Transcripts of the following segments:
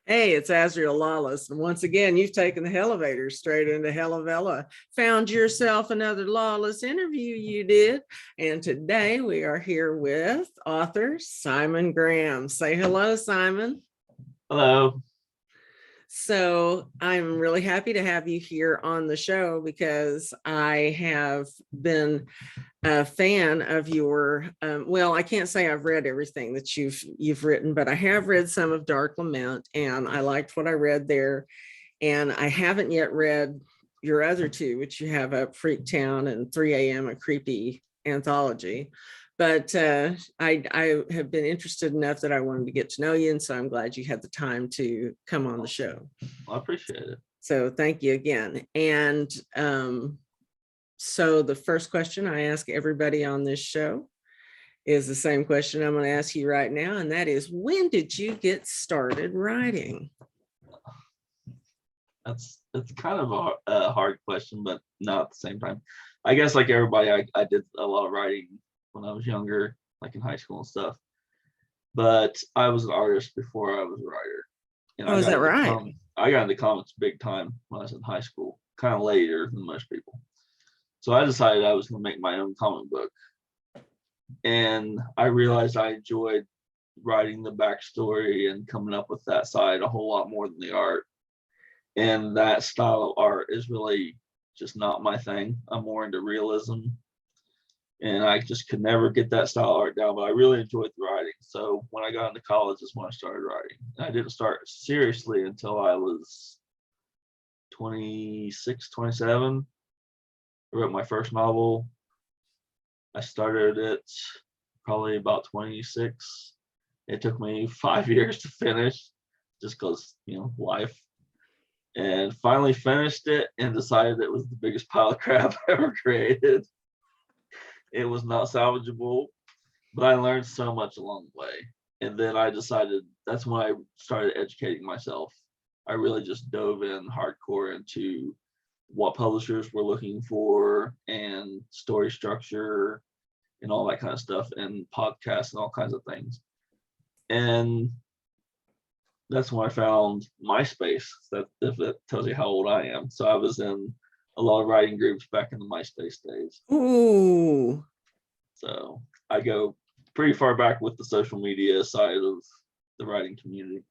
Hey, it's Azriel Lawless. And once again, you've taken the elevator straight into Hella Vella. Found yourself another Lawless interview you did. And today we are here with author Simon Graeme. Say hello, Simon. Hello. So I'm really happy to have you here on the show because I have been a fan of your, well, I can't say I've read everything that you've written, but I have read some of Dark Lament and I liked what I read there. And I haven't yet read your other two, which you have up, FreakTown and 3 a.m. a Creepy Anthology. But I have been interested enough that I wanted to get to know you. And so I'm glad you had the time to come on the show. I appreciate it. So thank you again. And so the first question I ask everybody on this show is the same question I'm going to ask you right now. And that is, when did you get started writing? It's kind of a hard question, but not at the same time. I guess like everybody, I did a lot of writing when I was younger, like in high school and stuff. But I was an artist before I was a writer. And is that right? I got into comics big time when I was in high school, kind of later than most people. So I decided I was going to make my own comic book. And I realized I enjoyed writing the backstory and coming up with that side a whole lot more than the art. And that style of art is really just not my thing. I'm more into realism. And I just could never get that style of art down, but I really enjoyed the writing. So when I got into college is when I started writing. And I didn't start seriously until I was 26, 27. I wrote my first novel. I started it probably about 26. It took me 5 years to finish just because, life. And finally finished it and decided it was the biggest pile of crap I ever created. It was not salvageable, but I learned so much along the way. And then I decided that's when I started educating myself. I really just dove in hardcore into what publishers were looking for and story structure and all that kind of stuff and podcasts and all kinds of things. And that's when I found MySpace. If that tells you how old I am. So I was in a lot of writing groups back in the MySpace days. Ooh. So I go pretty far back with the social media side of the writing community.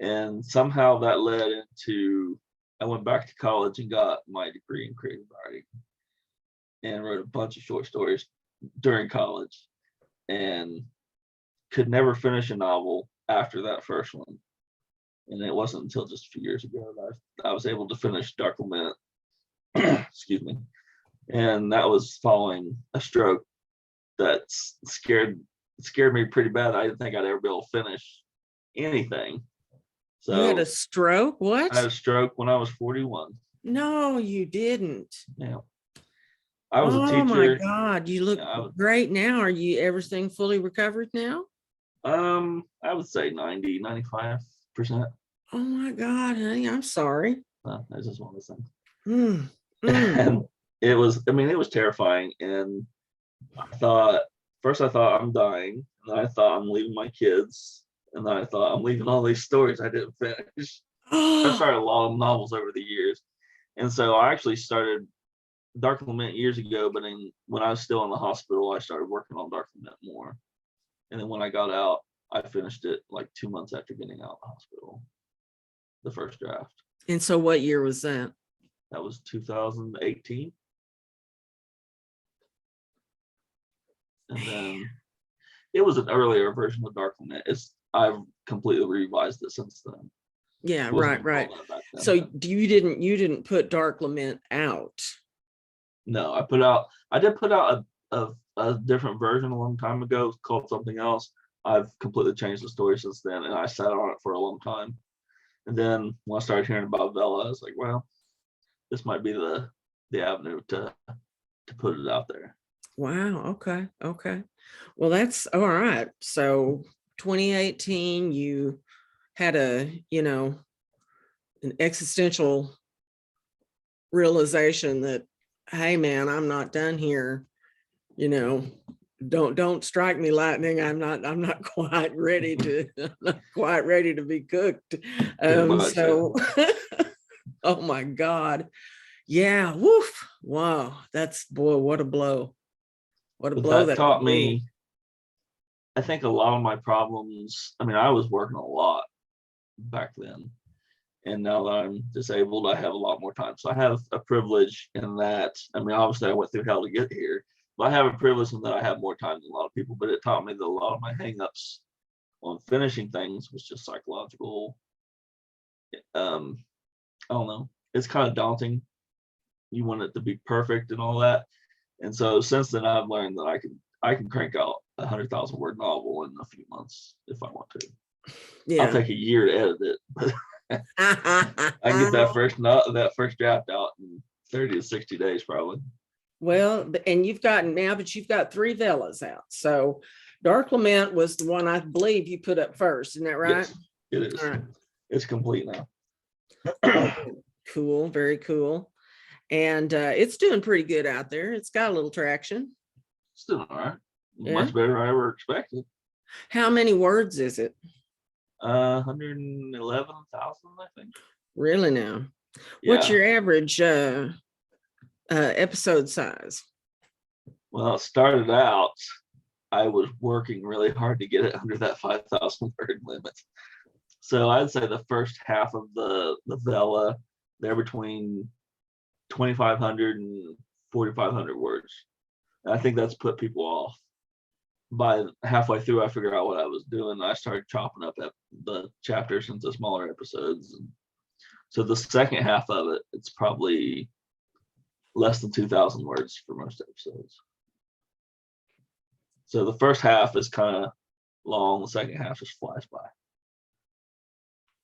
And somehow that led into, I went back to college and got my degree in creative writing and wrote a bunch of short stories during college and could never finish a novel after that first one. And it wasn't until just a few years ago that I was able to finish Dark Lament. Excuse me. And that was following a stroke that scared me pretty bad. I didn't think I'd ever be able to finish anything. So you had a stroke? What? I had a stroke when I was 41. No, you didn't. Yeah. I was a teacher. Oh my God, you look great now. Are you everything fully recovered now? I would say 95%. Oh my God, honey, I'm sorry. That's just one of those things. And it was terrifying. And I thought I'm dying. And then I thought I'm leaving my kids. And then I thought I'm leaving all these stories I didn't finish. I started a lot of novels over the years. And so I actually started Dark Lament years ago, but when I was still in the hospital, I started working on Dark Lament more. And then when I got out, I finished it like 2 months after getting out of the hospital, the first draft. And so what year was that? That was 2018. And then it was an earlier version of Dark Lament. I've completely revised it since then. Yeah, right. So you didn't put Dark Lament out? No, I did put out a different version a long time ago called something else. I've completely changed the story since then, and I sat on it for a long time. And then when I started hearing about Vella, I was like, well, this might be the avenue to put it out there. Wow. Okay. Well, that's all right. So 2018, you had an existential realization that, hey man, I'm not done here, don't strike me lightning. I'm not quite ready to I'm not quite ready to be cooked. much, So oh my God. Yeah, woof. Wow. That's, boy, what a blow. What a But blow that that taught would be. me, I think a lot of my problems, I mean, I was working a lot back then. And now that I'm disabled, I have a lot more time. So I have a privilege in that. I mean, obviously I went through hell to get here, but I have a privilege in that I have more time than a lot of people. But it taught me that a lot of my hangups on finishing things was just psychological. I don't know. It's kind of daunting. You want it to be perfect and all that. And so since then I've learned that I can crank out 100,000 word novel in a few months if I want to. Yeah. I'll take a year to edit it, but I can get that first draft out in 30 to 60 days probably. Well, and you've got 3 Vellas out. So Dark Lament was the one I believe you put up first. Isn't that right? Yes, it is. All right. It's complete now. Cool. Very cool. And it's doing pretty good out there. It's got a little traction. It's doing all right. Yeah. Much better than I ever expected. How many words is it? 111,000, I think. Really now? Yeah. What's your average episode size? Well, it started out, I was working really hard to get it under that 5,000 word limit. So I'd say the first half of the Vella, they're between 2,500 and 4,500 words. And I think that's put people off. By halfway through, I figured out what I was doing. And I started chopping up the chapters into smaller episodes. And so the second half of it, it's probably less than 2,000 words for most episodes. So the first half is kind of long. The second half just flies by.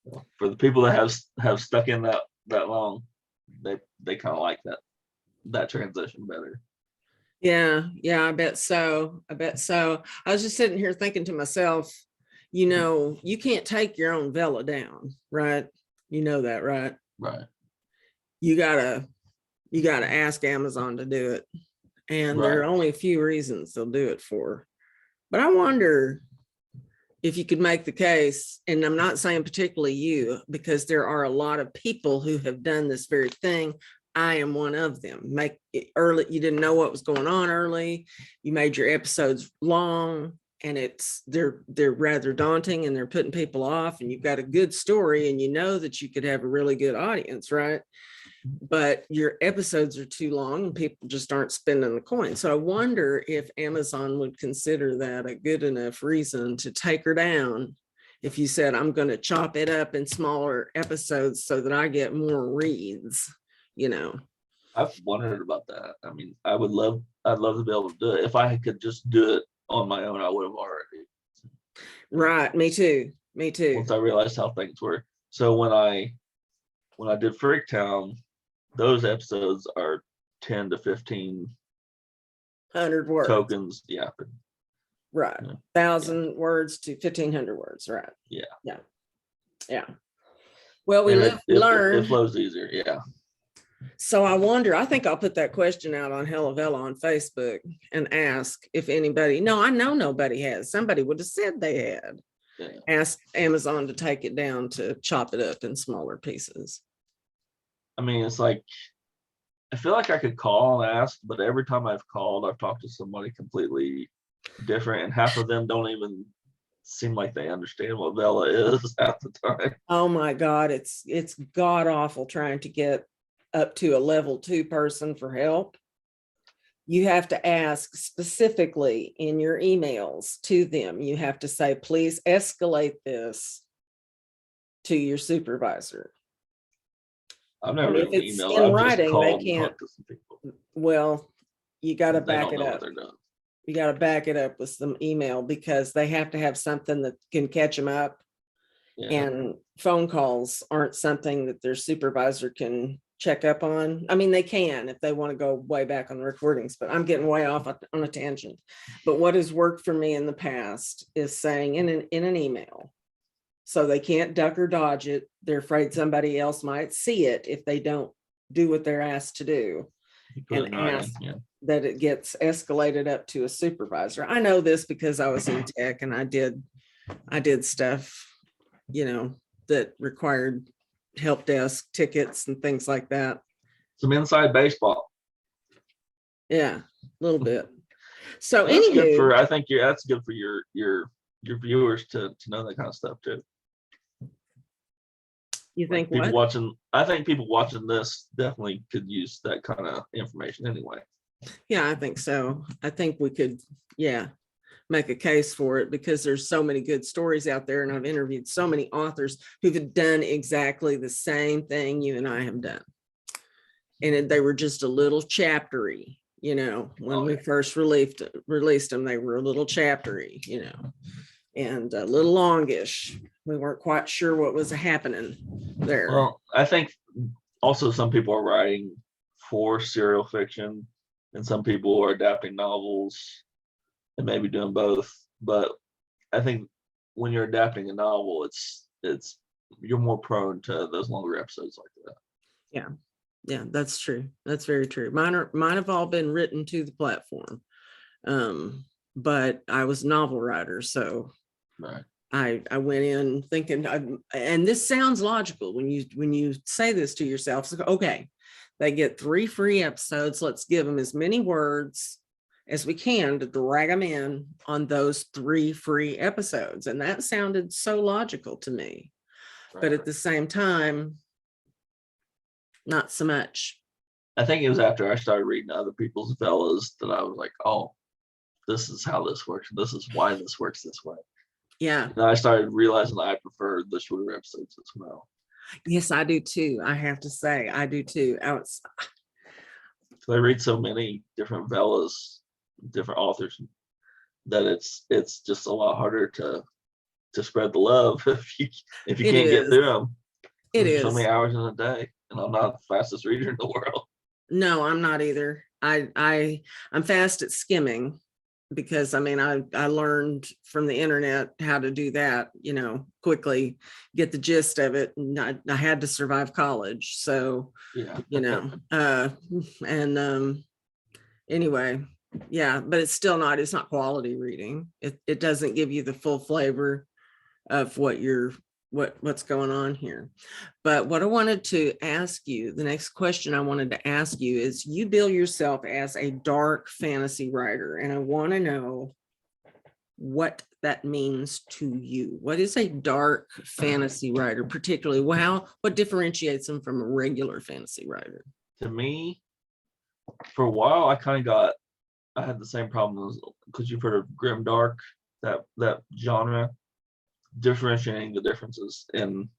So for the people that have stuck in that long, they kind of like that transition better. Yeah, I bet so. I was just sitting here thinking to myself, you can't take your own Vella down, right? You know that, right? Right. You gotta ask Amazon to do it. And there are only a few reasons they'll do it for. But I wonder if you could make the case, and I'm not saying particularly you, because there are a lot of people who have done this very thing. I am one of them. Make it early. You didn't know what was going on early. You made your episodes long, and they're rather daunting, and they're putting people off. And you've got a good story, and you know that you could have a really good audience, right? But your episodes are too long, and people just aren't spending the coin. So I wonder if Amazon would consider that a good enough reason to take her down. If you said, I'm going to chop it up in smaller episodes so that I get more reads. I've wondered about that. I mean, I'd love to be able to do it. If I could just do it on my own, I would have already. Right. Me too. Once I realized how things were. So when I did FreakTown, those episodes are 10 to 1,500 words tokens. Yeah. Right. 1,000 words to 1,500 words. Right. Yeah. Well, we learn. It flows easier. Yeah. So I think I'll put that question out on Hella Vella on Facebook and ask if anybody, no, I know nobody has. Somebody would have said they had. Asked Amazon to take it down, to chop it up in smaller pieces. I mean, it's like, I feel like I could call and ask, but every time I've called, I've talked to somebody completely different, and half of them don't even seem like they understand what Vella is at the time. Oh my God, it's god awful trying to get up to a level 2 person for help. You have to ask specifically in your emails to them. You have to say, please escalate this to your supervisor. I've never if even it's emailed. in I've writing, just called they and can't. talked to some people. Well, you got to They back don't it know up. what they're doing. You got to back it up with some email, because they have to have something that can catch them up. Yeah. And phone calls aren't something that their supervisor can check up on. I mean, they can if they want to go way back on the recordings, but I'm getting way off on a tangent. But what has worked for me in the past is saying in an email, so they can't duck or dodge it. They're afraid somebody else might see it if they don't do what they're asked to do. You put it and in writing, ask yeah. that it gets escalated up to a supervisor. I know this because I was in tech and I did stuff, that required help desk tickets and things like that. Some inside baseball. Yeah, a little bit. So That's good anywho, I think that's good for your viewers to know that kind of stuff too. you think People what? watching, I think people watching this definitely could use that kind of information anyway. Yeah, I think so. I think we could, make a case for it because there's so many good stories out there, and I've interviewed so many authors who've done exactly the same thing you and I have done. And they were just a little chaptery, when we first released them, they were a little chaptery, and a little longish. We weren't quite sure what was happening there. Well, I think also some people are writing for serial fiction, and some people are adapting novels and maybe doing both. But I think when you're adapting a novel, it's you're more prone to those longer episodes like that. Yeah, that's true. That's very true. Mine have all been written to the platform. But I was a novel writer, so Right. I went in thinking, and this sounds logical when you say this to yourself. It's like, okay, they get 3 free episodes. Let's give them as many words as we can to drag them in on those 3 free episodes. And that sounded so logical to me. Right. But at the same time, not so much. I think it was after I started reading other people's Vellas that I was like, oh, this is how this works. This is why this works this way. Yeah. And I started realizing that I prefer the shorter episodes as well. Yes, I do too. I have to say, I do too. I read so many different Vellas, different authors, that it's just a lot harder to spread the love if you can't get through them. It so is. many hours in a day, and I'm not the fastest reader in the world. No, I'm not either. I'm fast at skimming because I learned from the internet how to do that, quickly get the gist of it. And I had to survive college. So, Yeah. Anyway, yeah, but it's not quality reading. It doesn't give you the full flavor of what's going on here. But what I wanted to ask you, the next question I wanted to ask you is, you bill yourself as a dark fantasy writer, and I want to know what that means to you. What is a dark fantasy writer, particularly? What differentiates them from a regular fantasy writer? To me, for a while, I had the same problem because you've heard of grim dark, that genre. Differentiating the differences, and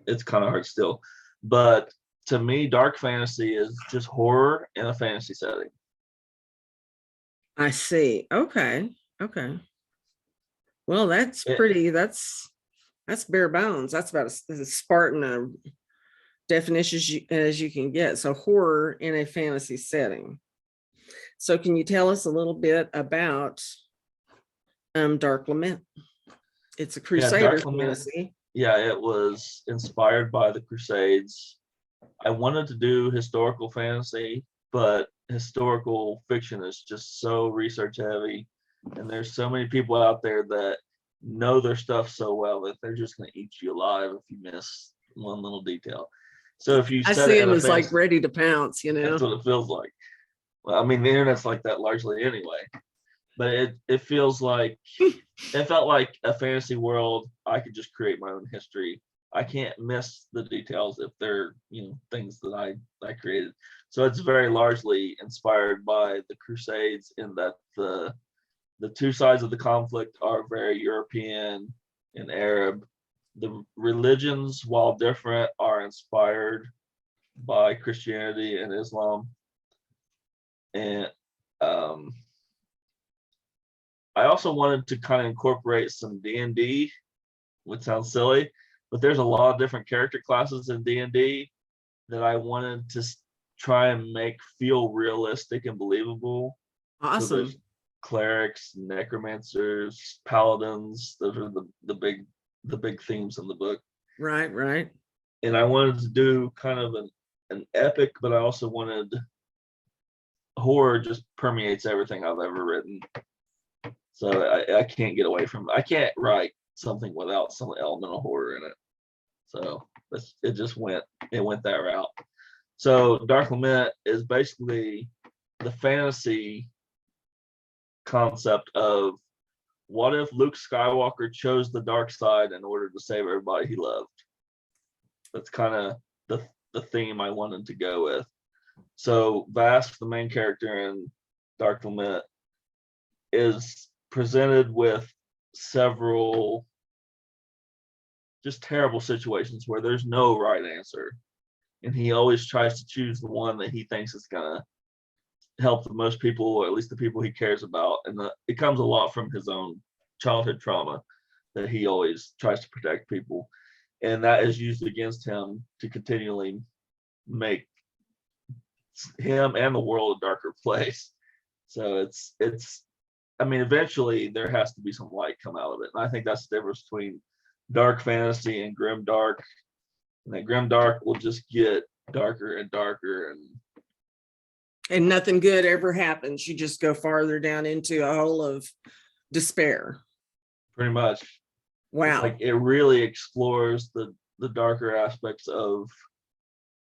it's kind of hard still. But to me, dark fantasy is just horror in a fantasy setting. I see. Okay. Well, that's bare bones. That's about as Spartan a definition as you can get. So horror in a fantasy setting. So can you tell us a little bit about Dark Lament? It's a Crusader fantasy. Yeah, it was inspired by the Crusades. I wanted to do historical fantasy, but historical fiction is just so research heavy, and there's so many people out there that know their stuff so well that they're just going to eat you alive if you miss one little detail. So if you I see them as like ready to pounce, That's what it feels like. Well, I mean, the internet's like that largely anyway. But it feels like it felt like a fantasy world. I could just create my own history. I can't miss the details if they're things that I created. So it's very largely inspired by the Crusades, in that the 2 sides of the conflict are very European and Arab. The religions, while different, are inspired by Christianity and Islam. And I also wanted to kind of incorporate some D&D, which sounds silly, but there's a lot of different character classes in D&D that I wanted to try and make feel realistic and believable. Awesome. So there's clerics, necromancers, paladins. Those are the big themes in the book. Right. And I wanted to do kind of an epic, but I also wanted horror just permeates everything I've ever written. So I can't get away from it. I can't write something without some element of horror in it. So it went that route. So Dark Lament is basically the fantasy concept of what if Luke Skywalker chose the dark side in order to save everybody he loved. That's kind of the theme I wanted to go with. So Vask, the main character in Dark Lament, is presented with several just terrible situations where there's no right answer. And he always tries to choose the one that he thinks is going to help the most people, or at least the people he cares about. And it comes a lot from his own childhood trauma that he always tries to protect people. And that is used against him to continually make him and the world a darker place. So it's I mean, eventually there has to be some light come out of it. And I think that's the difference between dark fantasy and grim dark. And that grim dark will just get darker and darker, and nothing good ever happens. You just go farther down into a hole of despair. pretty much. Wow. Like it really explores the darker aspects of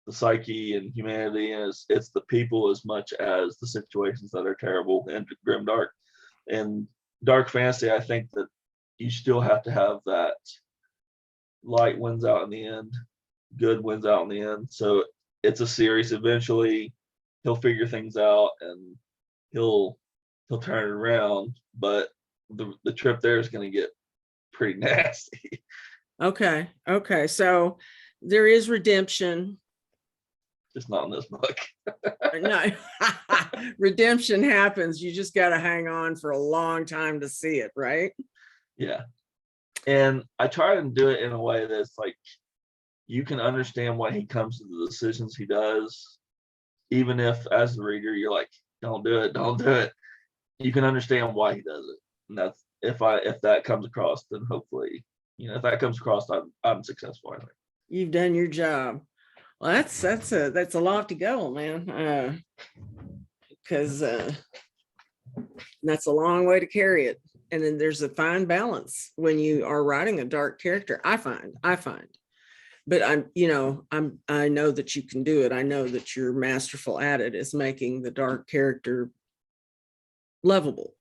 the psyche and humanity, and it's the people as much as the situations that are terrible and grim dark. And dark fantasy, I think that you still have to have that light wins out in the end, good wins out in the end. So it's a series. Eventually he'll figure things out and he'll turn it around, but the trip there is going to get pretty nasty. Okay. So there is redemption. Just not in this book. No, redemption happens. You just got to hang on for a long time to see it, right? Yeah. And I try to do it in a way that's like you can understand why he comes to the decisions he does, even if as the reader you're like, don't do it. You can understand why he does it. And that's if that comes across, then hopefully, if that comes across, I'm successful, I think. You've done your job. Well, that's a lot to go, man. Because that's a long way to carry it. And then there's a fine balance when you are writing a dark character. I find, but I know that you can do it. I know that you're masterful at it, is making the dark character lovable.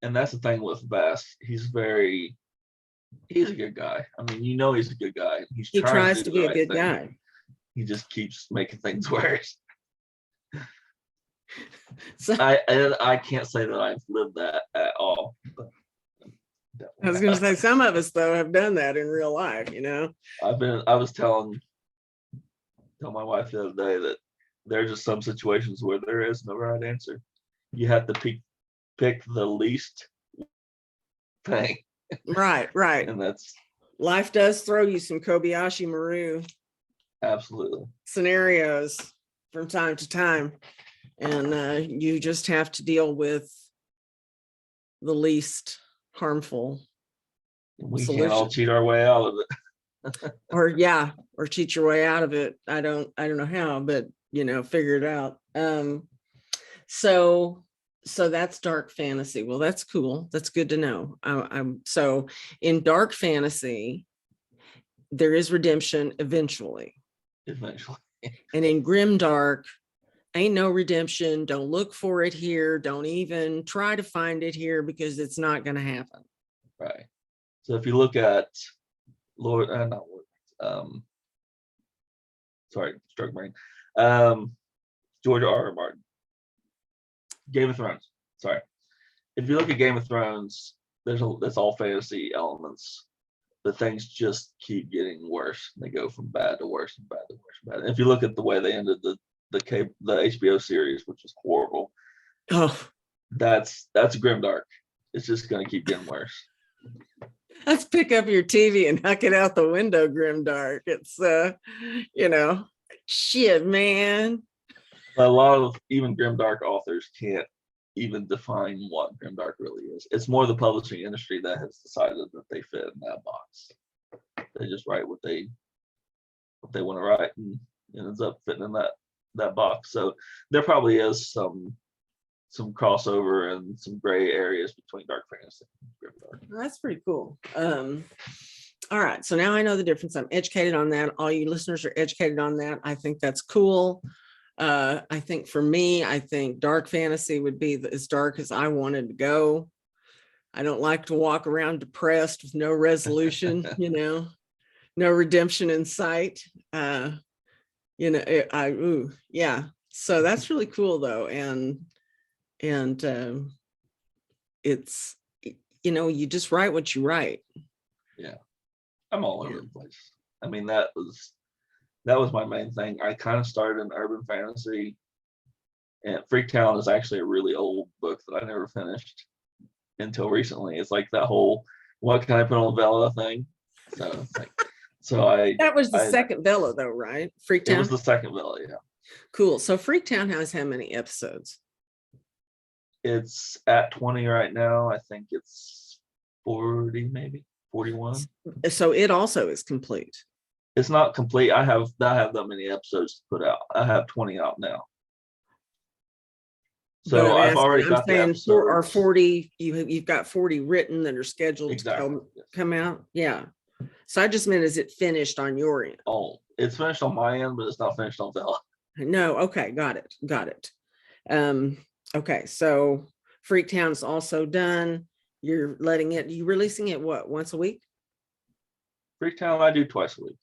And that's the thing with Vask. He's a good guy. I mean, he's a good guy. He tries to be a good guy. He just keeps making things worse. So I can't say that I've lived that at all. But I was going to say some of us though have done that in real life. I was telling my wife the other day that there are just some situations where there is no right answer. You have to pick the least thing. Right. And that's life does throw you some Kobayashi Maru absolutely scenarios from time to time, and you just have to deal with the least harmful we solution. Can't all cheat our way out of it. or cheat your way out of it. I don't know how, but figure it out. So that's dark fantasy. Well, that's cool. That's good to know. So in dark fantasy, there is redemption eventually. And in grim dark, ain't no redemption. Don't look for it here. Don't even try to find it here, because it's not going to happen. Right. So if you look at struck brain. George R.R. Martin. Game of Thrones. Sorry. If you look at Game of Thrones, that's all fantasy elements, but things just keep getting worse. They go from bad to worse and bad to worse and bad. And if you look at the way they ended the HBO series, which was horrible, that's grimdark. It's just going to keep getting worse. Let's pick up your TV and huck it out the window, grimdark. It's shit, man. A lot of even grimdark authors can't even define what grimdark really is. It's more the publishing industry that has decided that they fit in that box. They just write what they want to write, and it ends up fitting in that that box. So there probably is some crossover and some gray areas between dark fantasy and grimdark. That's pretty cool. All right, so now I know the difference. I'm educated on that. All you listeners are educated on that. I think that's cool. I think for me, I think dark fantasy would be as dark as I wanted to go. I don't like to walk around depressed with no resolution, no redemption in sight. Yeah. So that's really cool though. And it's, you just write what you write. Yeah. I'm all over the place. I mean, that was my main thing. I kind of started in urban fantasy, and FreakTown is actually a really old book that I never finished until recently. It's like that whole "what can I put on Vella" thing. So it's like, that was the second Vella though, right? FreakTown. It was the second Vella, yeah. Cool. So FreakTown has how many episodes? It's at 20 right now. I think it's 40, maybe 41. So it also is complete. It's not complete. I have that many episodes to put out. I have 20 out now. So I've already got the episodes. Or 40, you've got 40 written that are scheduled to come out. Yeah. So I just meant, is it finished on your end? Oh, it's finished on my end, but it's not finished on Vella. No, okay, got it. Okay, so FreakTown is also done. You're releasing it what, once a week? FreakTown I do twice a week.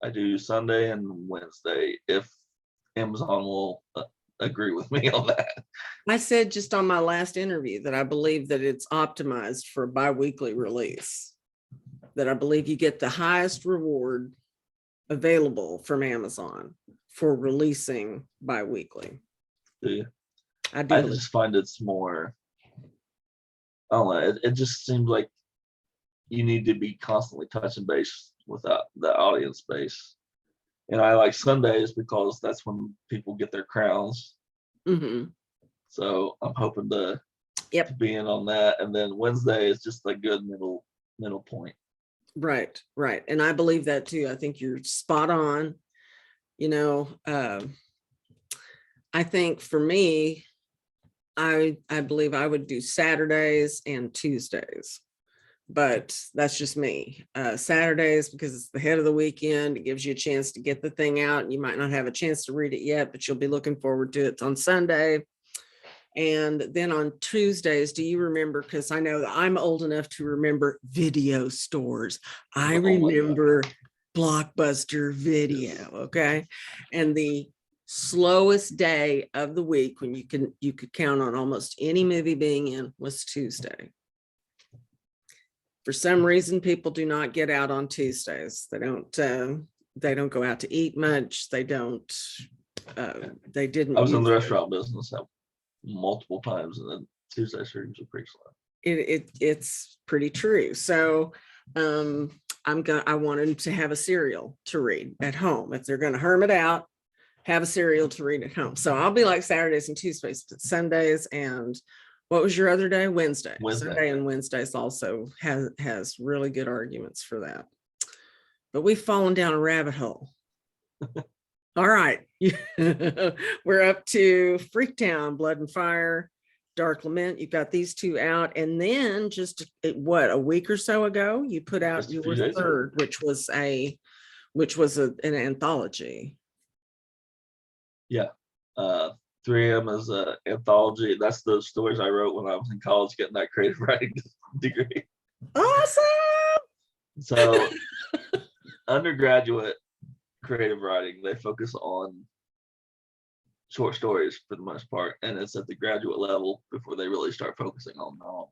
I do Sunday and Wednesday if Amazon will agree with me on that. I said just on my last interview that I believe that it's optimized for bi-weekly release, that I believe you get the highest reward available from Amazon for releasing bi-weekly. Do you? I do. I just find it's more, I don't know, it just seems like you need to be constantly touching base with the audience base. And I like Sundays because that's when people get their crowns. Mm-hmm. So I'm hoping to be in on that. And then Wednesday is just a good middle point. Right. And I believe that too. I think you're spot on. I think for me, I believe I would do Saturdays and Tuesdays, but that's just me. Saturdays, because it's the head of the weekend, it gives you a chance to get the thing out, and you might not have a chance to read it yet, but you'll be looking forward to it on Sunday. And then on Tuesdays, do you remember, because I know that I'm old enough to remember video stores. I remember Blockbuster Video, okay? And the slowest day of the week when you could count on almost any movie being in was Tuesday. For some reason, people do not get out on Tuesdays. They don't go out to eat much. They didn't. I was in the restaurant business multiple times, and then Tuesday servings are pretty slow. It's pretty true. So I wanted to have a serial to read at home. If they're going to hermit out, have a serial to read at home. So I'll be like Saturdays and Tuesdays, but Sundays and what was your other day? Wednesday. Sunday and Wednesdays also has really good arguments for that. But we've fallen down a rabbit hole. All right. We're up to FreakTown, Blood and Fire, Dark Lament. You've got these two out. And then just a week or so ago, you put out your third, which was an anthology. Yeah. 3M is an anthology. That's the stories I wrote when I was in college getting that creative writing degree. Awesome. So undergraduate creative writing, they focus on short stories for the most part, and it's at the graduate level before they really start focusing on novels.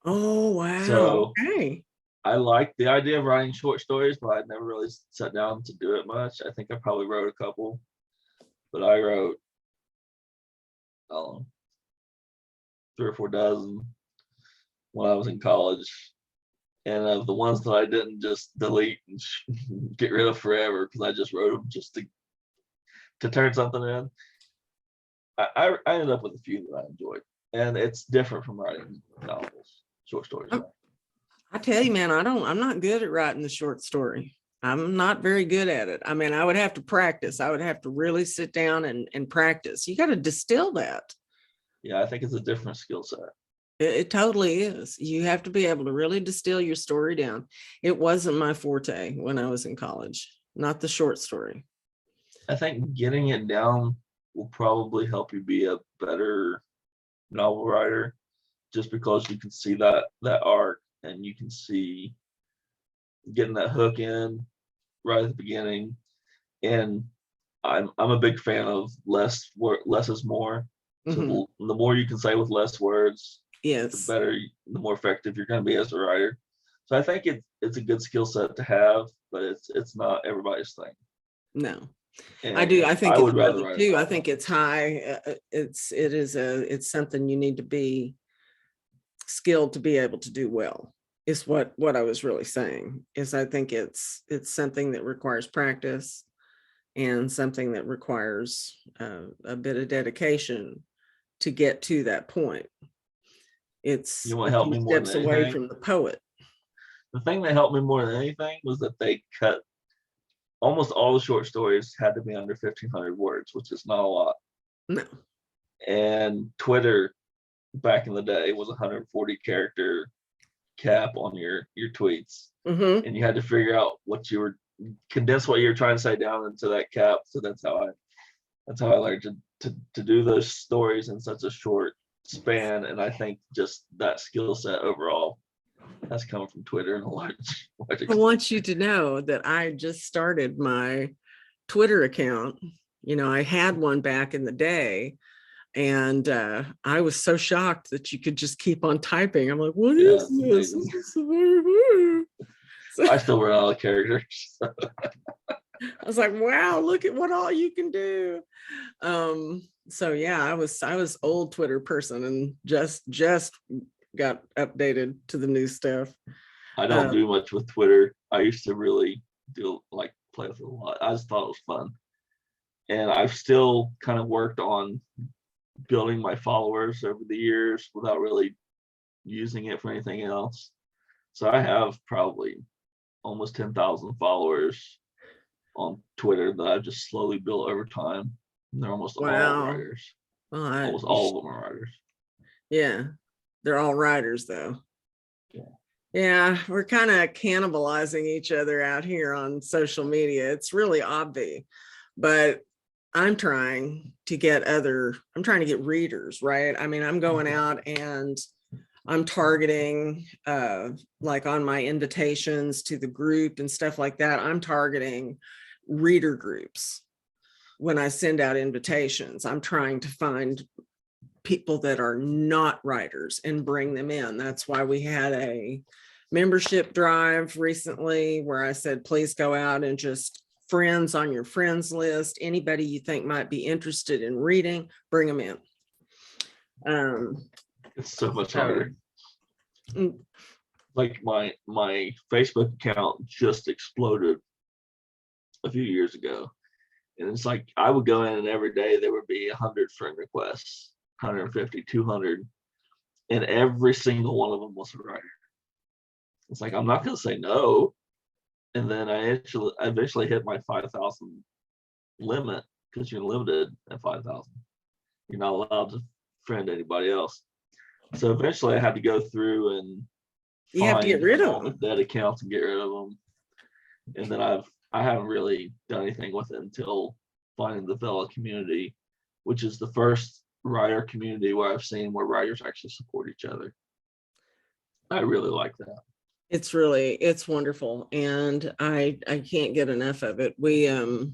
Oh, wow. So okay. I like the idea of writing short stories, but I'd never really sat down to do it much. I think I probably wrote a couple, but I wrote 3 or 4 dozen when I was in college. And of the ones that I didn't just delete and get rid of forever because I just wrote them just to turn something in, I ended up with a few that I enjoyed. And it's different from writing novels, short stories. I tell you, man, I'm not good at writing the short story. I'm not very good at it. I mean, I would have to practice. I would have to really sit down and practice. You got to distill that. Yeah, I think it's a different skill set. It totally is. You have to be able to really distill your story down. It wasn't my forte when I was in college, not the short story. I think getting it down will probably help you be a better novel writer, just because you can see that arc, and you can see getting that hook in right at the beginning. And I'm a big fan of less is more. So Mhm. the more you can say with less words, the Yes. better, the more effective you're going to be as a writer. So I think it's a good skill set to have, but it's not everybody's thing. No, I do. And I think I it's would rather really write a too. I novel. think it's high. It's something you need to be skilled to be able to do well. Is what I was really saying. Is I think it's something that requires practice and something that requires a bit of dedication to get to that point. It's You want a to help few me more steps than away anything? from the poet. The thing that helped me more than anything was that they cut almost all the short stories had to be under 1,500 words, which is not a lot. No. And Twitter back in the day was 140 character cap on your tweets, Mm-hmm. and you had to figure out what you were condense what you were trying to say down into that cap. So that's how I learned to do those stories in such a short span. And I think just that skill set overall has come from Twitter in a large I extent. want you to know that I just started my Twitter account. I had one back in the day, and I was so shocked that you could just keep on typing. I'm like, what Yeah, is it's this? amazing. This is so I still run out of characters. I was like, wow, look at what all you can do. So yeah, I was old Twitter person and just got updated to the new stuff. I don't Um, do much with Twitter. I used to really do like play with it a lot. I just thought it was fun. And I've still kind of worked on building my followers over the years without really using it for anything else. So I have probably almost 10,000 followers on Twitter that I've just slowly built over time. And they're almost all wow. writers. Well, Almost all of them are writers. yeah, they're all writers though. Yeah. Yeah, we're kind of cannibalizing each other out here on social media. It's really obvious, but I'm trying to get readers, right? I mean, I'm going out and I'm targeting, like on my invitations to the group and stuff like that, I'm targeting reader groups. When I send out invitations, I'm trying to find people that are not writers and bring them in. That's why we had a membership drive recently where I said, please go out and just friends on your friends list, anybody you think might be interested in reading, bring them in. It's so much So, harder. Like my Facebook account just exploded a few years ago. And it's like I would go in and every day there would be 100 friend requests, 150, 200, and every single one of them was a writer. It's like I'm not going to say no. And then I eventually hit my 5,000 limit because you're limited at 5,000. You're not allowed to friend anybody else. So eventually I had to go through and you have to get rid of all them. the dead accounts and get rid of them. And then I haven't really done anything with it until finding the Vella community, which is the first writer community where I've seen where writers actually support each other. I really like that. It's wonderful. And I can't get enough of it. We're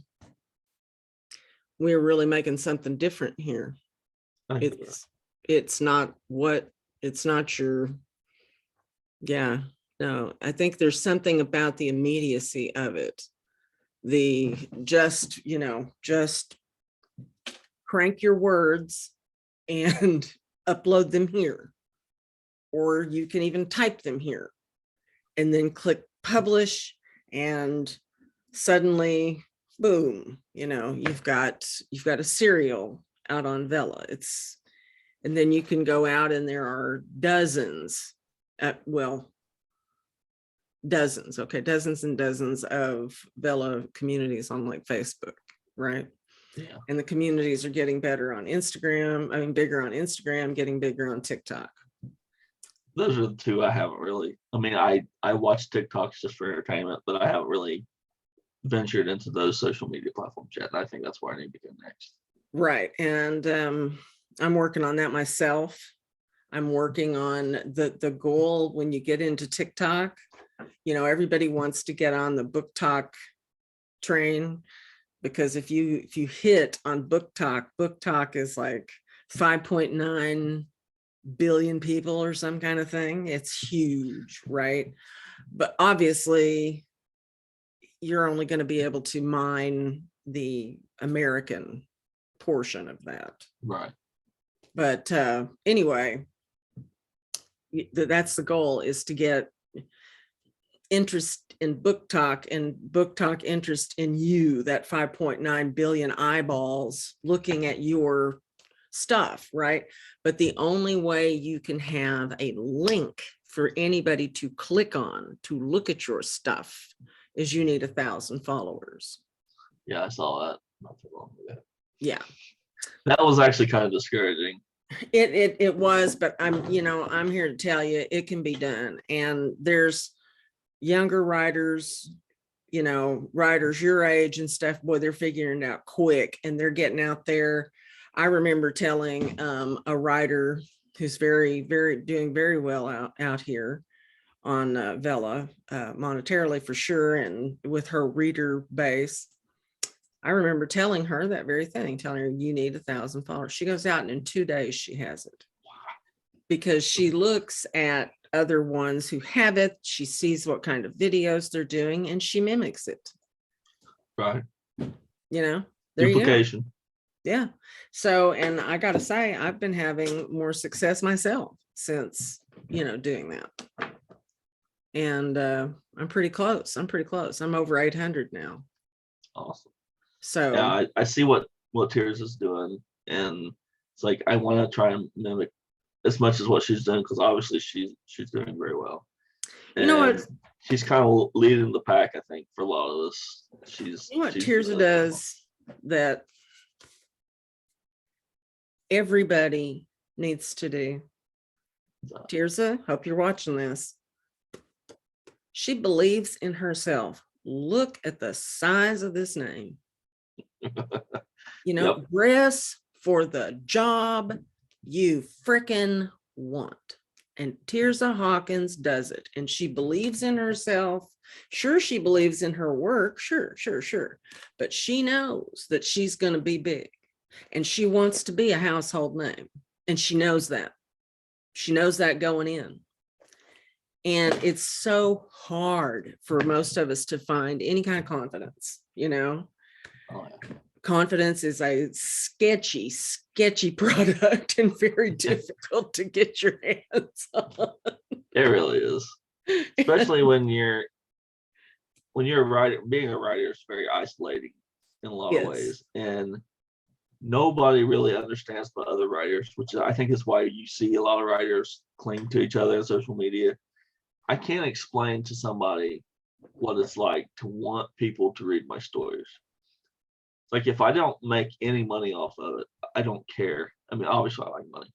really making something different here. It's not your, yeah, no, I think there's something about the immediacy of it. The just crank your words and upload them here, or you can even type them here and then click publish, and suddenly boom, you've got a serial out on Vella. And then you can go out and there are dozens, well, dozens and dozens of Vella communities on like Facebook, right? Yeah. And the communities are getting better on Instagram. I mean, bigger on Instagram, getting bigger on TikTok. Those are the two I haven't really. I mean, I watch TikToks just for entertainment, but I haven't really ventured into those social media platforms yet. And I think that's where I need to go next. Right. And I'm working on that myself. I'm working on the goal when you get into TikTok. You know, everybody wants to get on the book talk train, because if you hit on book talk is like 5.9 billion people or some kind of thing. It's huge, right? But obviously you're only going to be able to mine the American portion of that. Right. But anyway, that's the goal, is to get interest in book talk and book talk interest in you, that 5.9 billion eyeballs looking at your stuff, right? But the only way you can have a link for anybody to click on to look at your stuff is you need 1,000 followers. Yeah, I saw that. Nothing wrong with that. Yeah, That was actually kind of discouraging. it was, but I'm here to tell you it can be done. And there's younger writers, writers your age and stuff, boy, they're figuring it out quick and they're getting out there. I remember telling a writer who's doing very well out here on Vella, monetarily for sure, and with her reader base. I remember telling her that very thing, telling her you need 1,000 followers. She goes out and in 2 days she has it, because she looks at other ones who have it. She sees what kind of videos they're doing and she mimics it. Right. There Duplication. you go. Yeah. So, and I got to say, I've been having more success myself since, doing that. And I'm pretty close. I'm over 800 now. Awesome. So yeah, I see what Tears is doing, and it's like I want to try and mimic as much as what she's doing, because obviously she's doing very well. And you know what? She's kind of leading the pack, I think, for a lot of this. She's Tears does that everybody needs to do. Tirza, hope you're watching this. She believes in herself. Look at the size of this name. Yep. Dress for the job you frickin' want. And Tirza Hawkins does it. And she believes in herself. Sure, she believes in her work. Sure. But she knows that she's going to be big. And she wants to be a household name. And she knows that. She knows that going in. And it's so hard for most of us to find any kind of confidence, Oh, yeah. Confidence is a sketchy product and very difficult to get your hands on. It really is. Especially when you're a writer. Being a writer is very isolating in a lot of ways. And nobody really understands the other writers, which I think is why you see a lot of writers cling to each other on social media. I can't explain to somebody what it's like to want people to read my stories. Like, if I don't make any money off of it, I don't care. I mean, obviously I like money,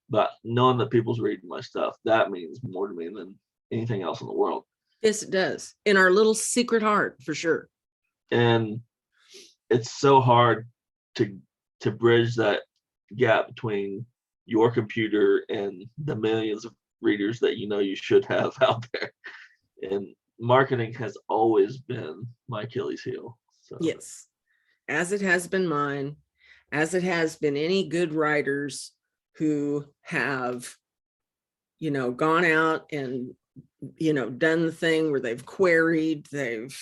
but knowing that people's reading my stuff, that means more to me than anything else in the world. Yes, it does. In our little secret heart, for sure. And it's so hard to bridge that gap between your computer and the millions of readers that you should have out there. And marketing has always been my Achilles heel. So. Yes, as it has been mine, as it has been any good writers who have, gone out and, done the thing where they've queried, they've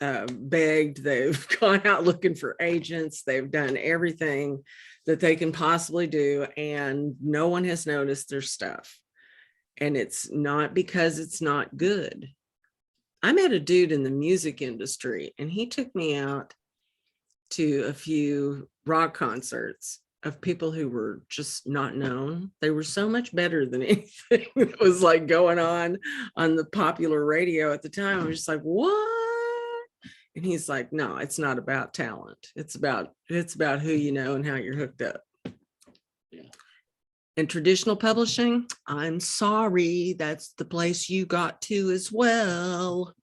begged, they've gone out looking for agents, they've done everything that they can possibly do, and no one has noticed their stuff. And it's not because it's not good. I met a dude in the music industry, and he took me out to a few rock concerts of people who were just not known. They were so much better than anything that was like going on the popular radio at the time. I was just like, what? And he's like, no, it's not about talent. It's about who you know and how you're hooked up. Yeah. And traditional publishing, I'm sorry, that's the place you got to as well.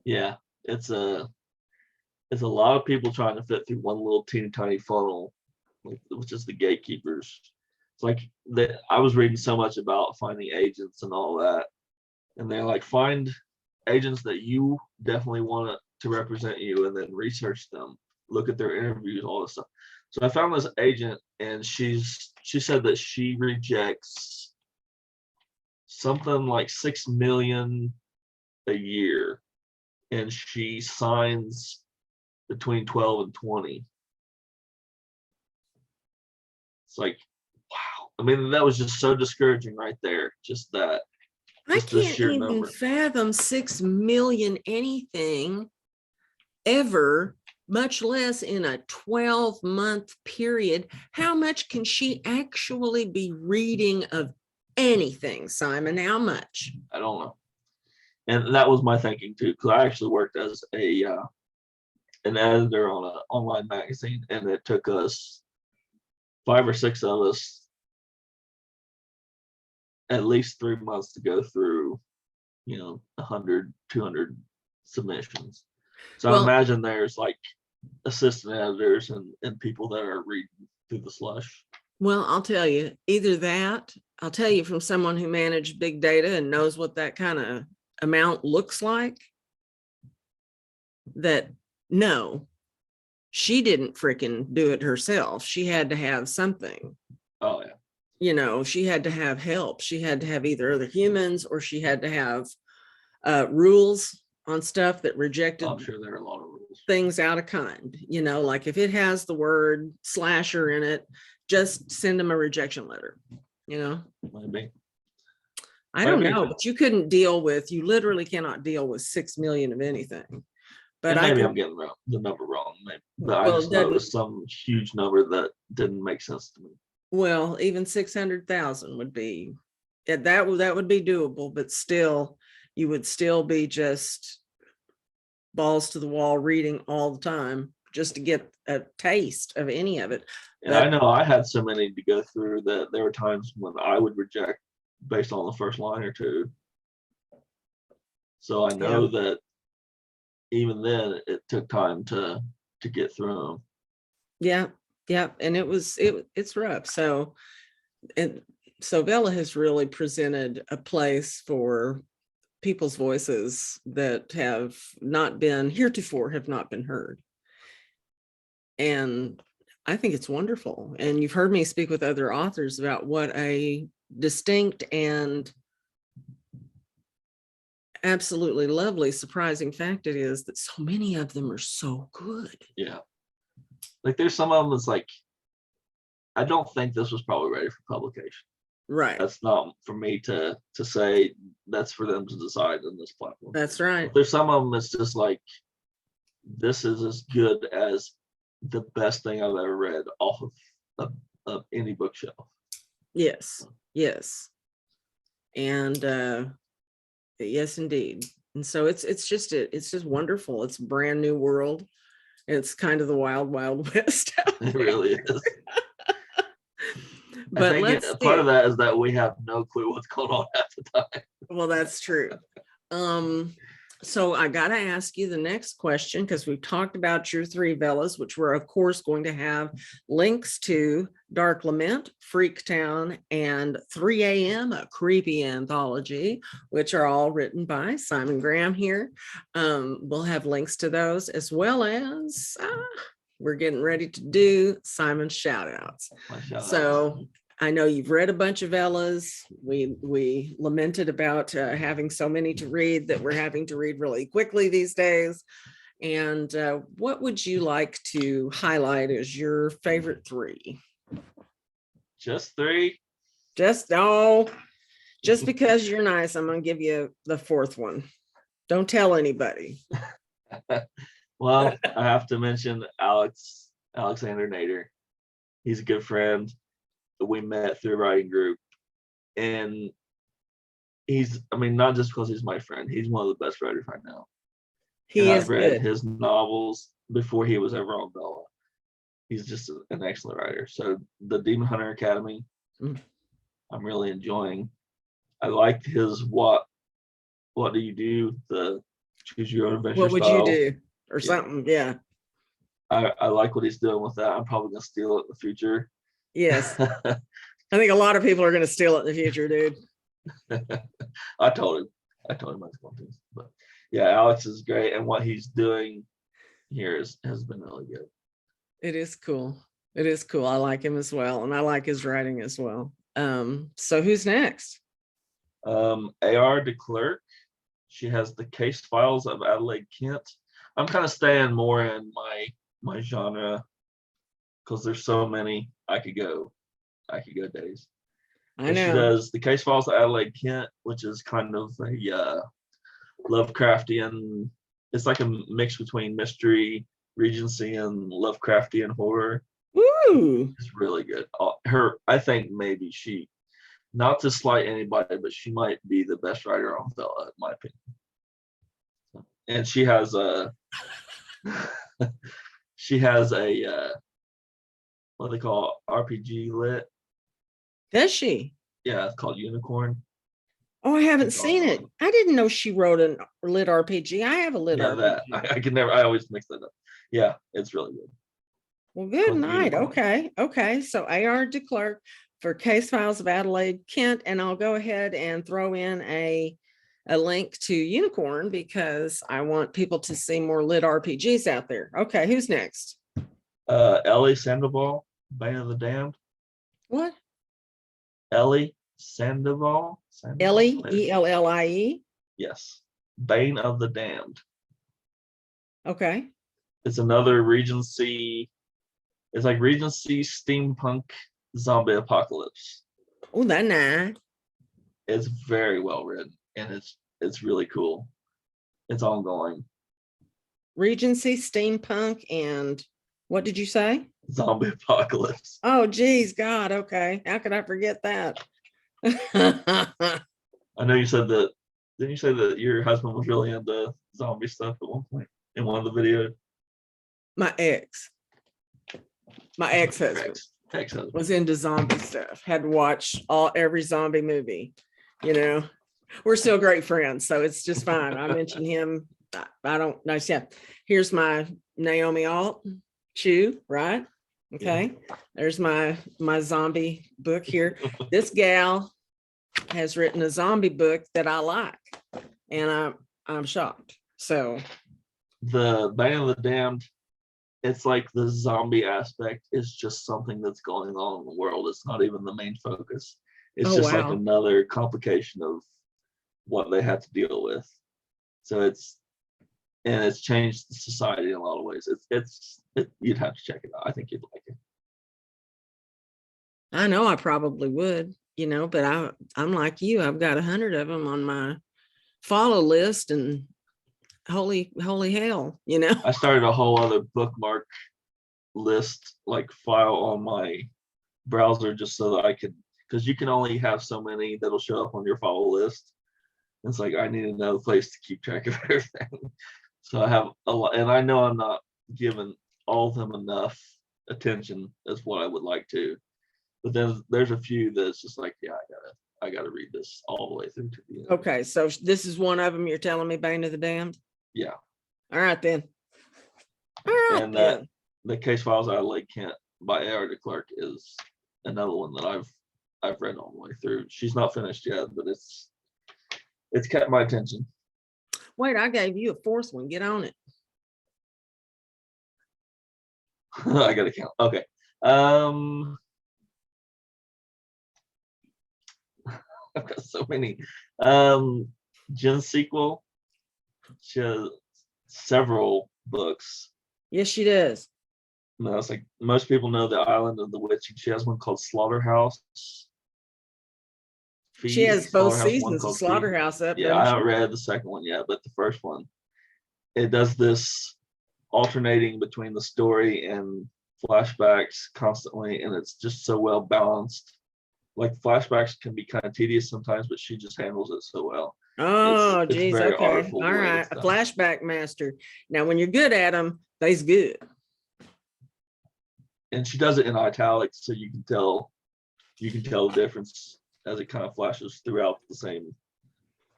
Yeah, it's a lot of people trying to fit through one little teeny tiny funnel, which is the gatekeepers. It's like that. I was reading so much about finding agents and all that, and they're like, find agents that you definitely want to represent you, and then research them, look at their interviews, all this stuff. So I found this agent, and she said that she rejects something like 6 million a year, and she signs between 12 and 20. It's like, wow. I mean, that was just so discouraging right there. Just that. I Just the can't sheer even number. fathom 6 million anything ever, much less in a 12-month period. How much can she actually be reading of anything, Simon? How much? I don't know. And that was my thinking too, because I actually worked as an editor on an online magazine, and it took us 5 or 6 of us at least 3 months to go through, 100, 200 submissions. So I imagine there's like assistant editors and people that are reading through the slush. Well, I'll tell you, either that, I'll tell you from someone who managed big data and knows what that kind of amount looks like, that no, she didn't freaking do it herself. She had to have something. Oh, yeah. She had to have help. She had to have either other humans, or she had to have rules on stuff that rejected. I'm sure there are a lot of rules. Things out of kind, like if it has the word slasher in it, just send them a rejection letter, Maybe. I don't know, but you literally cannot deal with 6 million of anything. But maybe I'm getting the number wrong. Maybe. But I just know it was some huge number that didn't make sense to me. Well, even 600,000 would be, that would be doable, but still, you would still be just balls to the wall reading all the time just to get a taste of any of it. And I know I had so many to go through that there were times when I would reject based on the first line or two. So I know that even then it took time to get through them. Yeah. And it's rough. So Vella has really presented a place for people's voices that have not been heard. And I think it's wonderful. And you've heard me speak with other authors about what a distinct and absolutely lovely, surprising fact it is that so many of them are so good. Yeah. Like there's some of them that's like, I don't think this was probably ready for publication. Right. That's not for me to say. That's for them to decide on this platform. That's right. But there's some of them that's just like, this is as good as the best thing I've ever read off of any bookshelf. Yes. And yes, indeed. And so it's just wonderful. It's a brand new world. It's kind of the wild, wild west. It really is. But part of that is that we have no clue what's going on at the time. Well, that's true. So I got to ask you the next question, because we've talked about your 3 Vellas, which we're of course going to have links to: Dark Lament, FreakTown, and 3 a.m., a Creepy Anthology, which are all written by Simon Graeme here. We'll have links to those, as well as we're getting ready to do Simon's shout outs. So I know you've read a bunch of Ellas. We lamented about having so many to read that we're having to read really quickly these days. And what would you like to highlight as your favorite 3? Just 3? Just because you're nice, I'm going to give you the 4th one. Don't tell anybody. Well, I have to mention Alexander Nader. He's a good friend. We met through a writing group, and not just because he's my friend, he's one of the best writers right now. He and is I've read good. his novels before he was ever on Bella. He's just an excellent writer. So the Demon Hunter Academy, I'm really enjoying. I liked his what do you do? The choose your own adventure What would style. you do? Or something. Yeah. I like what he's doing with that. I'm probably gonna steal it in the future. Yes. I think a lot of people are going to steal it in the future, dude. I told him I was going to. But yeah, Alex is great, and what he's doing here has been really good. It is cool. It is cool. I like him as well, and I like his writing as well. So who's next? AR DeClerck. She has the case files of Adelaide Kent. I'm kind of staying more in my genre because there's so many. I could go days. I She know. does the case files of Adelaide Kent, which is kind of a Lovecraftian. It's like a mix between mystery, Regency, and Lovecraftian horror. Woo! It's really good. I think maybe she, not to slight anybody, but she might be the best writer on Bella, in my opinion. And she has a what they call RPG lit. Does she? Yeah, it's called Unicorn. Oh, I haven't seen it. I didn't know she wrote a lit RPG. I have a lit RPG. That I always mix that up. Yeah, it's really good. Well, good night. Okay. So AR DeClerck for Case Files of Adelaide Kent, and I'll go ahead and throw in a link to Unicorn because I want people to see more lit RPGs out there. Okay, who's next? Ellie Sandoval, Bane of the Damned. What? Ellie Sandoval. Ellie, Ellie? Yes. Bane of the Damned. Okay. It's another Regency. It's like Regency steampunk zombie apocalypse. Oh, that's nice. It's very well written, and it's really cool. It's ongoing. Regency, steampunk, and what did you say? Zombie apocalypse. Oh, geez, God. Okay. How could I forget that? I know you said that. Didn't you say that your husband was really into zombie stuff at one point in one of the videos? My ex-husband was into zombie stuff. Had to watch every zombie movie. We're still great friends, so it's just fine. I mentioned him. I don't know. Yeah. Here's my Naomi Alt Chew, right? Okay. Yeah. There's my zombie book here. This gal has written a zombie book that I like, and I'm shocked. So the Bane of the Damned, it's like the zombie aspect is just something that's going on in the world. It's not even the main focus. It's just like another complication of what they have to deal with. So it's changed society in a lot of ways. You'd have to check it out. I think you'd like it. I know I probably would, but I'm like you. I've got 100 of them on my follow list, and holy hell, I started a whole other bookmark list, like file on my browser, just so that I could, because you can only have so many that'll show up on your follow list. It's like I need another place to keep track of everything. So I have a lot, and I know I'm not giving all of them enough attention as what I would like to. But then there's a few that's just like, yeah, I gotta read this all the way through to the end. Okay, so this is one of them. You're telling me, Bane of the Damned? Yeah. All right then. And the Case Files of Adelaide Kent by AR DeClerck is another one that I've read all the way through. She's not finished yet, but it's kept my attention. Wait, I gave you a fourth one. Get on it. I gotta count. Okay. I've got so many. Jen sequel. She has several books. Yes, she does. No, it's like most people know the Island of the Witching. She has one called Slaughterhouse. She has both seasons of Slaughterhouse up. Yeah, I haven't read the second one yet, but the first one, it does this alternating between the story and flashbacks constantly, and it's just so well balanced. Like flashbacks can be kind of tedious sometimes, but she just handles it so well. Oh, It's geez. very Okay. artful All the way right. it's A done. flashback master. Now, when you're good at them, they's good. And she does it in italics, so you can tell the difference as it kind of flashes throughout the same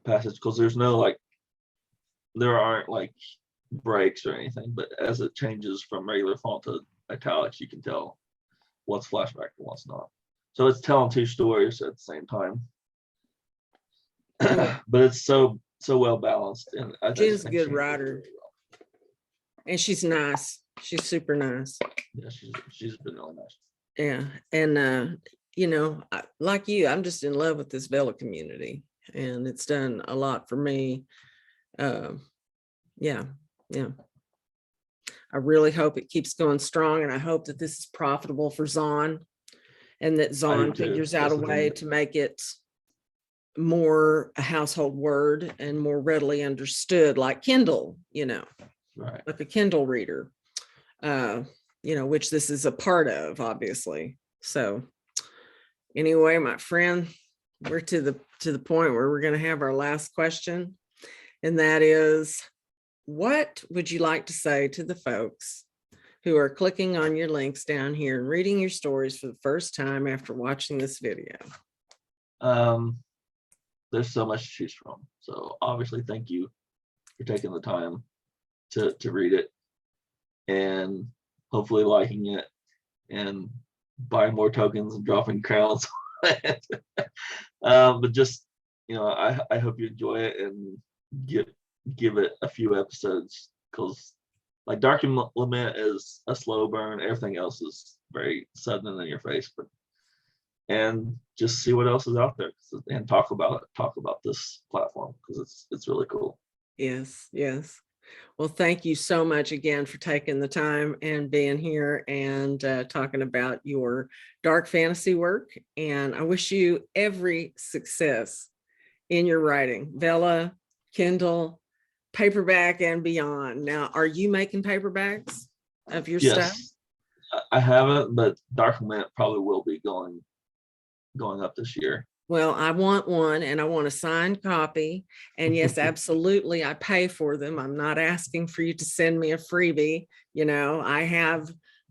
passage, because there aren't like breaks or anything, but as it changes from regular font to italics, you can tell what's flashback and what's not. So it's telling two stories at the same time. But it's so well balanced, and I just Jen's a think good she handles it writer, really well. and she's nice. She's super nice. Yeah, she's been really nice. Yeah. And, like you, I'm just in love with this Vella community, and it's done a lot for me. Yeah. I really hope it keeps going strong, and I hope that this is profitable for Zahn, and that Zahn figures out a way to make it more a household word and more readily understood, like Kindle, Right. like a Kindle reader, which this is a part of, obviously. So anyway, my friend, we're to the point where we're going to have our last question, and that is, what would you like to say to the folks who are clicking on your links down here and reading your stories for the first time after watching this video? There's so much to choose from. So obviously, thank you for taking the time to read it, and hopefully liking it and buying more tokens and dropping crowns. But just, I hope you enjoy it and give it a few episodes, because like Dark Lament is a slow burn. Everything else is very sudden and in your face, and just see what else is out there and talk about this platform, because it's really cool. Yes. Well, thank you so much again for taking the time and being here and talking about your dark fantasy work. And I wish you every success in your writing, Vella, Kindle, paperback, and beyond. Now, are you making paperbacks of your stuff? Yes, I haven't, but Dark Lament probably will be going up this year. Well, I want one, and I want a signed copy. And yes, absolutely, I pay for them. I'm not asking for you to send me a freebie.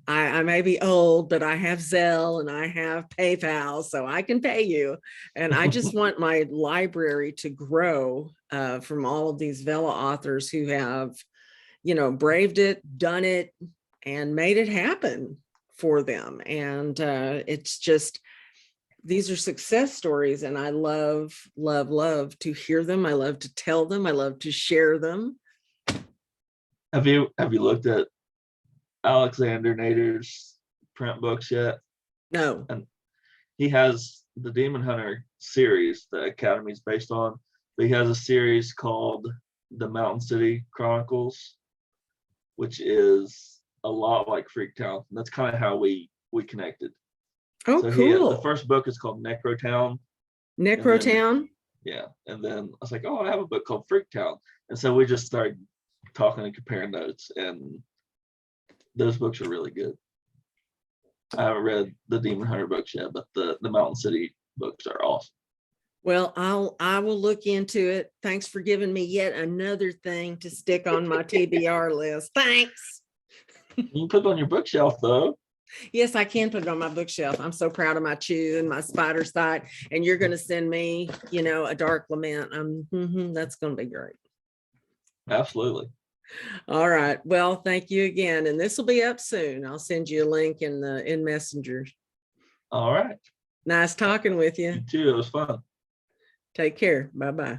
I may be old, but I have Zelle and I have PayPal, so I can pay you. And I just want my library to grow from all of these Vella authors who have, braved it, done it, and made it happen for them. And it's just, these are success stories, and I love to hear them. I love to tell them. I love to share them. Have you looked at Alexander Nader's print books yet? No. And he has the Demon Hunter series the Academy's based on, but he has a series called the Mountain City Chronicles, which is a lot like FreakTown. And that's kind of how we connected. Oh, so cool. The first book is called Necrotown. Necrotown? And then I was like, oh, I have a book called FreakTown. And so we just started talking and comparing notes, and those books are really good. I haven't read the Demon Hunter books yet, but the Mountain City books are awesome. Well, I will look into it. Thanks for giving me yet another thing to stick on my TBR list. Thanks. You can put it on your bookshelf, though. Yes, I can put it on my bookshelf. I'm so proud of my Chew and my Spider Sight. And you're going to send me, a Dark Lament. That's going to be great. Absolutely. All right. Well, thank you again. And this will be up soon. I'll send you a link in Messenger. All right. Nice talking with you. You too. It was fun. Take care. Bye-bye.